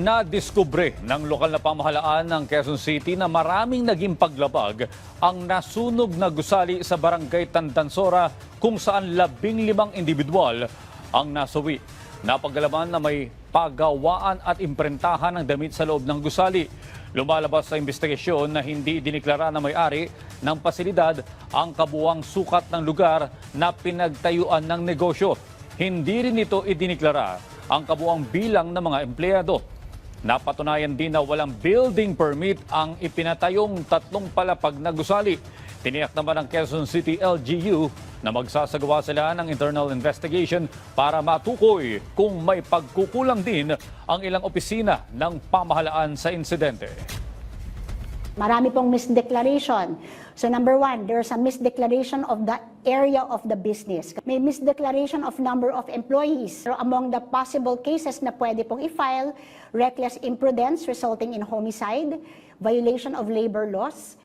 Nadiskubre ng lokal na pamahalaan ng Quezon City na maraming naging paglabag ang nasunog na gusali sa barangay Tandansora kung saan 15 individual ang nasawi. Napagalaman na may pagawaan at imprentahan ng damit sa loob ng gusali. Lumalabas sa investigasyon na hindi diniklara na may-ari ng pasilidad ang kabuuang sukat ng lugar na pinagtayuan ng negosyo. Hindi rin ito idiniklara ang kabuuang bilang ng mga empleyado. Napatunayan din na walang building permit ang ipinatayong 3 palapag na gusali. Tiniyak naman ng Quezon City LGU na magsasagawa sila ng internal investigation para matukoy kung may pagkukulang din ang ilang opisina ng pamahalaan sa insidente. Marami pong misdeclaration. So number 1, there's a misdeclaration of the area of the business. May misdeclaration of number of employees. So among the possible cases na pwede pong i-file, reckless imprudence resulting in homicide, violation of labor laws,